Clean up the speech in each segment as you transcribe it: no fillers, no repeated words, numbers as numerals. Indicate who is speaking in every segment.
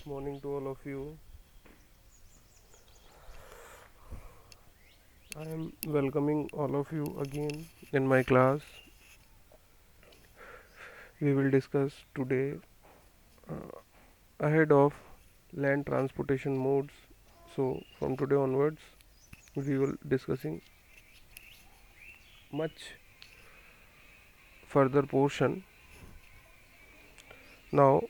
Speaker 1: Morning to all of you. I am welcoming all of you again in my class. We will discuss today ahead of land transportation modes. So from today onwards, we will discussing much further portion. Now,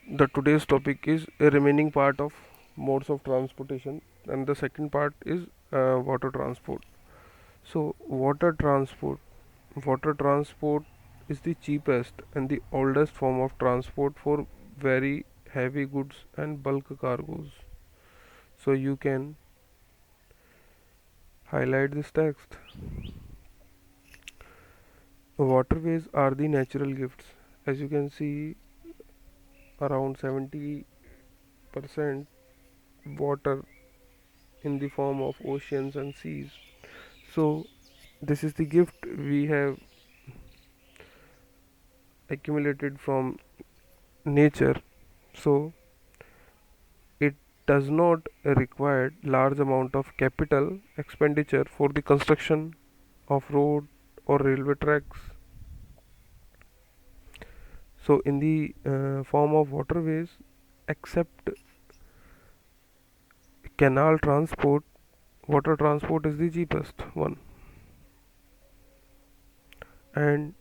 Speaker 1: the today's topic is a remaining part of modes of transportation, and the second part is water transport. So, water transport is the cheapest and the oldest form of transport for very heavy goods and bulk cargoes. So, you can highlight this text. Waterways are the natural gifts. As you can see, around 70% water in the form of oceans and seas. So, this is the gift we have accumulated from nature. So, it does not require large amount of capital expenditure for the construction of road or railway tracks. So in the form of waterways, except canal transport, water transport is the cheapest one, and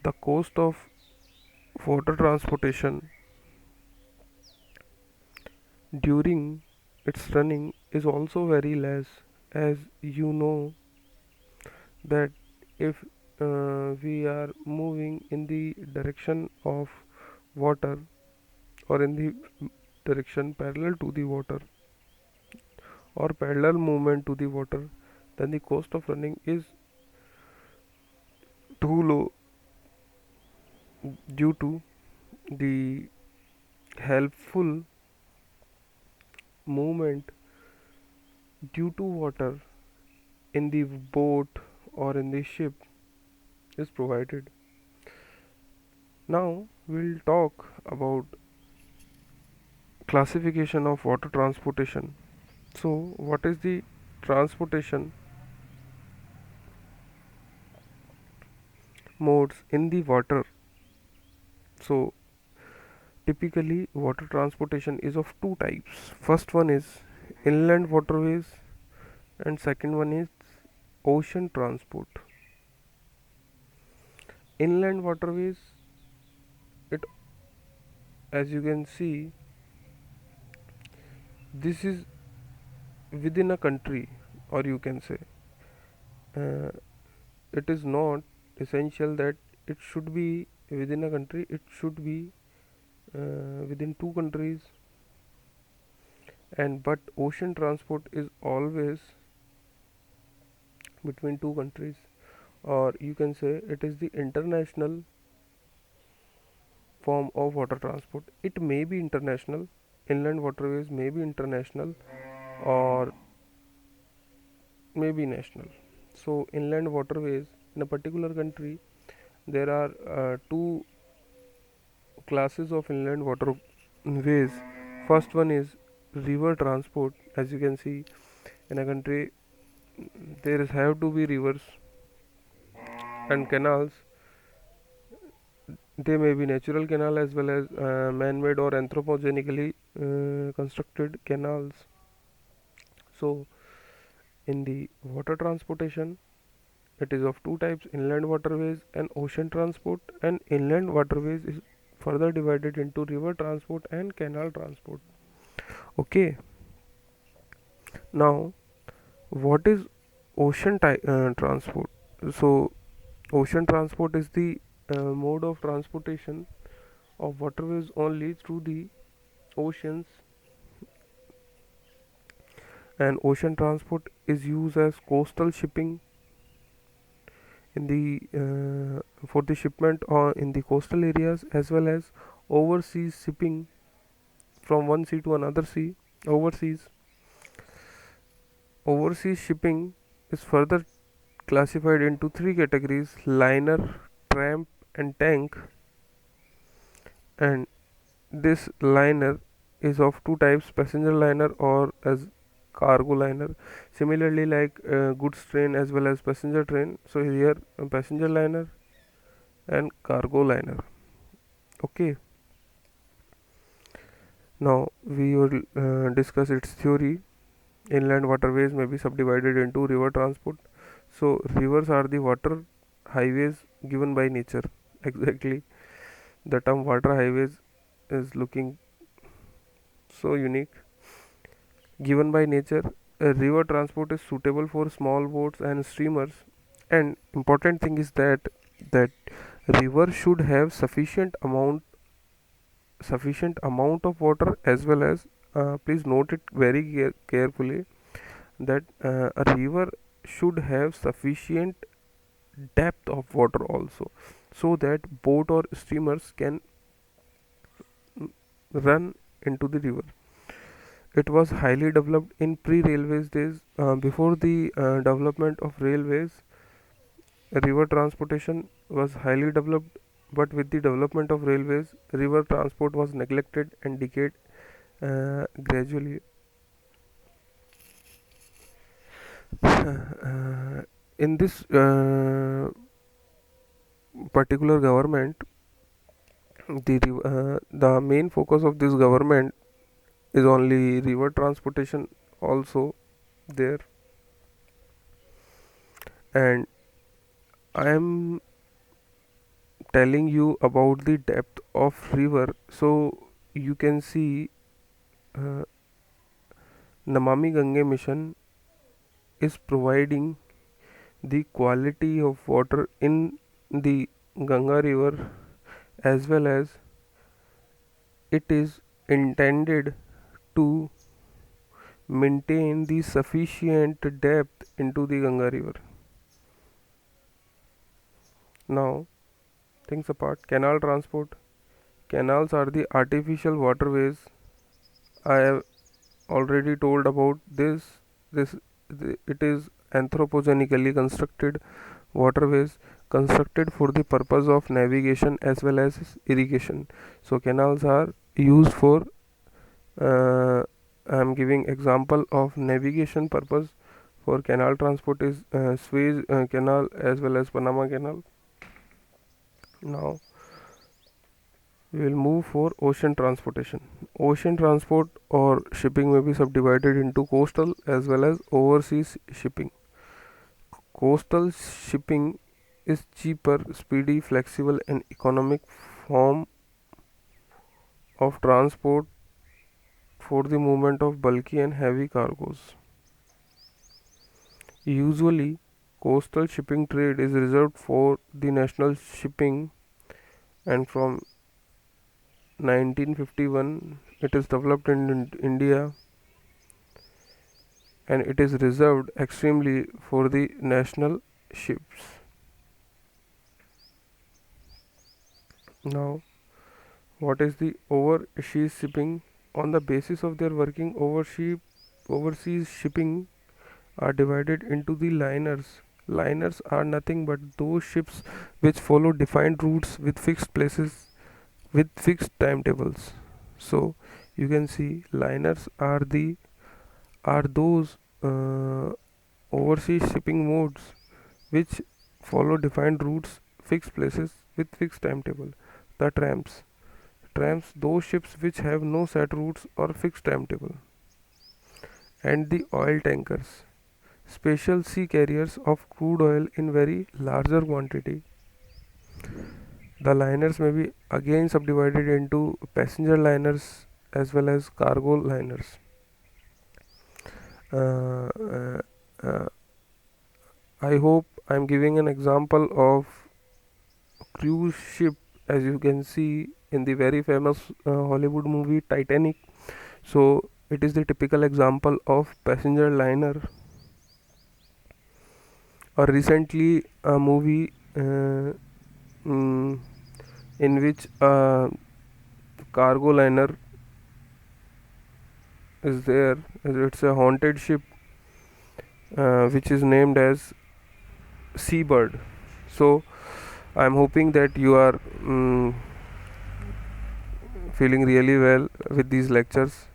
Speaker 1: the cost of water transportation during its running is also very less. As you know that if we are moving in the direction of water or in the direction parallel to the water or parallel movement to the water, then the cost of running is too low due to the helpful movement due to water in the boat or in the ship is provided. Now we'll talk about classification of water transportation. So what is the transportation modes in the water? So typically water transportation is of two types. First one is inland waterways and second one is ocean transport. Inland waterways, it, as you can see, this is within a country, or you can say uh, it is not essential that it should be within a country, it should be within two countries, and but ocean transport is always between two countries, or you can say it is the international form of water transport. It may be international, inland waterways may be international or may be national. So inland waterways in a particular country, there are two classes of inland waterways. First one is river transport. As you can see, in a country there is have to be rivers and canals. They may be natural canal as well as man-made or anthropogenically constructed canals. So in the water transportation, it is of two types: inland waterways and ocean transport. And inland waterways is further divided into river transport and canal transport. Okay, now what is transport? So ocean transport is the mode of transportation of waterways only through the oceans, and ocean transport is used as coastal shipping in the for the shipment or in the coastal areas, as well as overseas shipping from one sea to another sea. Overseas overseas shipping is further classified into three categories: liner, tramp and tank. And this liner is of two types, passenger liner or as cargo liner. Similarly, like goods train as well as passenger train. So here passenger liner and cargo liner. Okay, now we will discuss its theory. Inland waterways may be subdivided into river transport. So rivers are the water highways given by nature. Exactly, the term water highways is looking so unique. Given by nature, a river transport is suitable for small boats and steamers. And important thing is that river should have sufficient amount of water, as well as please note it very carefully, that a river should have sufficient depth of water also, so that boat or steamers can run into the river. It was highly developed in pre-railways days. Before the development of railways, river transportation was highly developed, but with the development of railways, river transport was neglected and decayed gradually. In this particular government, the main focus of this government is only river transportation also there. And I am telling you about the depth of river, so you can see uh, Namami Gange mission is providing the quality of water in the Ganga river, as well as it is intended to maintain the sufficient depth into the Ganga river. Now, things apart, canal transport. Canals are the artificial waterways. I have already told about this. This it is anthropogenically constructed waterways constructed for the purpose of navigation as well as irrigation. So canals are used for I am giving example of navigation purpose. For canal transport is Suez Canal as well as Panama Canal. Now we will move for ocean transportation. Ocean transport or shipping may be subdivided into coastal as well as overseas shipping. Coastal shipping is cheaper, speedy, flexible, and economic form of transport for the movement of bulky and heavy cargoes. Usually, coastal shipping trade is reserved for the national shipping, and from 1951 it is developed in India, and it is reserved extremely for the national ships. Now, what is the overseas shipping? On the basis of their working, overseas shipping are divided into the liners. Liners are nothing but those ships which follow defined routes with fixed places with fixed timetables. So you can see liners are those overseas shipping modes which follow defined routes, fixed places with fixed timetable. The trams those ships which have no set routes or fixed timetable. And the oil tankers, special sea carriers of crude oil in very larger quantity. The liners may be again subdivided into passenger liners as well as cargo liners. Uh, uh, uh, I hope I am giving an example of cruise ship, as you can see in the very famous Hollywood movie Titanic. So it is the typical example of passenger liner. Or recently a movie mm, in which a cargo liner is there. It's a haunted ship which is named as Seabird. So I'm hoping that you are feeling really well with these lectures.